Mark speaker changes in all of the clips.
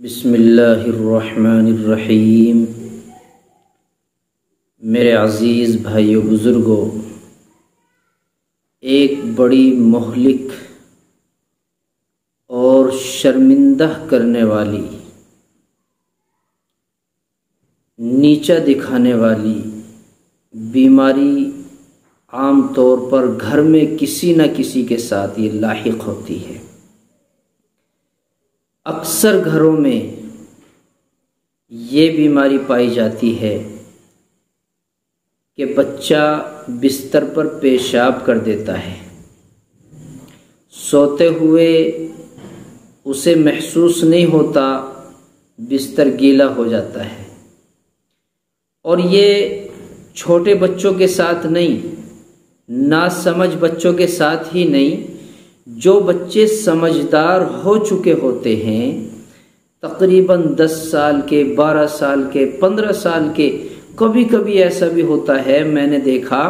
Speaker 1: بسم اللہ الرحمن الرحیم۔ میرے عزیز بھائیو بزرگوں، ایک بڑی مہلک اور شرمندہ کرنے والی، نیچا دکھانے والی بیماری عام طور پر گھر میں کسی نہ کسی کے ساتھ یہ لاحق ہوتی ہے۔ اکثر گھروں میں یہ بیماری پائی جاتی ہے کہ بچہ بستر پر پیشاب کر دیتا ہے، سوتے ہوئے اسے محسوس نہیں ہوتا، بستر گیلا ہو جاتا ہے۔ اور یہ چھوٹے بچوں کے ساتھ نہیں، ناسمجھ بچوں کے ساتھ ہی نہیں، جو بچے سمجھدار ہو چکے ہوتے ہیں، تقریباً 10 سال کے، 12 سال کے، 15 سال کے، کبھی کبھی ایسا بھی ہوتا ہے، میں نے دیکھا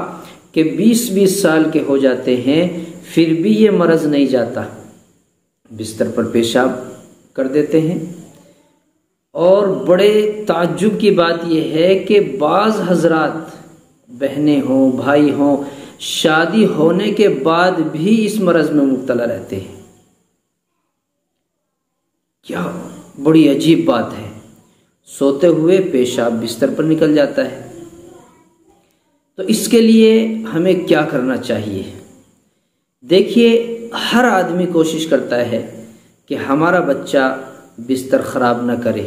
Speaker 1: کہ 20 سال کے ہو جاتے ہیں، پھر بھی یہ مرض نہیں جاتا، بستر پر پیشاب کر دیتے ہیں۔ اور بڑے تعجب کی بات یہ ہے کہ بعض حضرات، بہنیں ہوں، بھائی ہوں، شادی ہونے کے بعد بھی اس مرض میں مبتلا رہتے ہیں۔ کیا بڑی عجیب بات ہے، سوتے ہوئے پیشاب بستر پر نکل جاتا ہے۔ تو اس کے لیے ہمیں کیا کرنا چاہیے؟ دیکھیے، ہر آدمی کوشش کرتا ہے کہ ہمارا بچہ بستر خراب نہ کرے،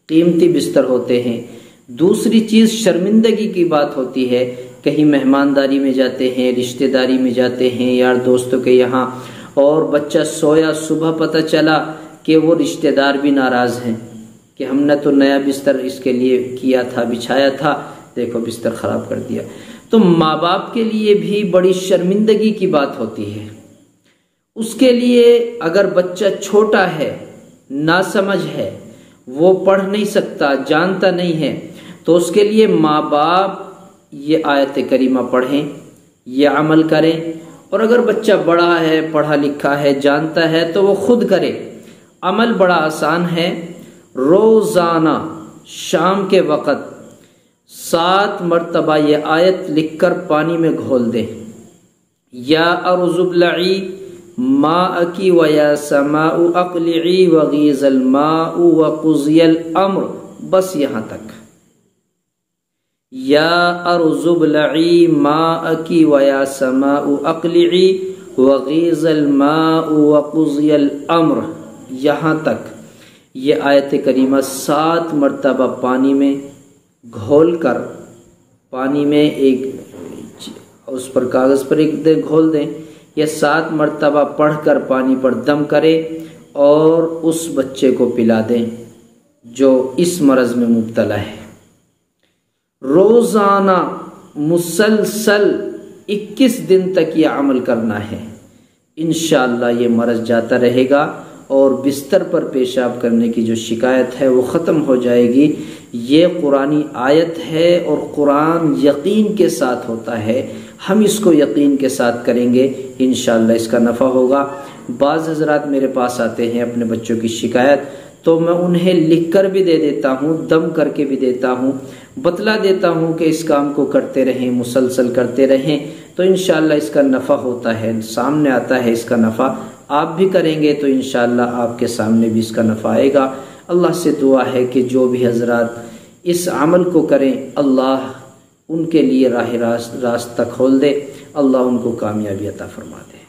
Speaker 1: قیمتی بستر ہوتے ہیں۔ دوسری چیز شرمندگی کی بات ہوتی ہے، کہیں مہمانداری میں جاتے ہیں، رشتہ داری میں جاتے ہیں، یار دوستوں کے یہاں، اور بچہ سویا، صبح پتہ چلا کہ وہ رشتہ دار بھی ناراض ہیں کہ ہم نے تو نیا بستر اس کے لیے کیا تھا، بچھایا تھا، دیکھو بستر خراب کر دیا۔ تو ماں باپ کے لیے بھی بڑی شرمندگی کی بات ہوتی ہے۔ اس کے لیے اگر بچہ چھوٹا ہے، ناسمجھ ہے، وہ پڑھ نہیں سکتا، جانتا نہیں ہے، تو اس کے لیے ماں باپ یہ آیت کریمہ پڑھیں، یہ عمل کریں۔ اور اگر بچہ بڑا ہے، پڑھا لکھا ہے، جانتا ہے، تو وہ خود کرے۔ عمل بڑا آسان ہے، روزانہ شام کے وقت 7 مرتبہ یہ آیت لکھ کر پانی میں گھول دیں۔ یا ارض ابلعی ماءکی ویا سماء اقلعی وغیض الماء وقضی الامر، بس یہاں تک۔ یا ارض ابلعی ماءکی ویا سماء اقلعی وغیض الماء وقضی الامر، یہاں تک یہ آیت کریمہ 7 مرتبہ پانی میں گھول کر، پانی میں ایک اس پر کاغذ پر ایک دے گھول دیں، یہ 7 مرتبہ پڑھ کر پانی پر دم کرے اور اس بچے کو پلا دیں جو اس مرض میں مبتلا ہے۔ روزانہ مسلسل 21 دن تک یہ عمل کرنا ہے، انشاءاللہ یہ مرض جاتا رہے گا اور بستر پر پیشاب کرنے کی جو شکایت ہے وہ ختم ہو جائے گی۔ یہ قرآنی آیت ہے اور قرآن یقین کے ساتھ ہوتا ہے، ہم اس کو یقین کے ساتھ کریں گے، انشاءاللہ اس کا نفع ہوگا۔ بعض حضرات میرے پاس آتے ہیں اپنے بچوں کی شکایت، تو میں انہیں لکھ کر بھی دے دیتا ہوں، دم کر کے بھی دیتا ہوں، بتلا دیتا ہوں کہ اس کام کو کرتے رہیں، مسلسل کرتے رہیں، تو انشاءاللہ اس کا نفع ہوتا ہے، سامنے آتا ہے اس کا نفع۔ آپ بھی کریں گے تو انشاءاللہ آپ کے سامنے بھی اس کا نفع آئے گا۔ اللہ سے دعا ہے کہ جو بھی حضرات اس عمل کو کریں، اللہ ان کے لیے راستہ کھول دے، اللہ ان کو کامیابی عطا فرما دے۔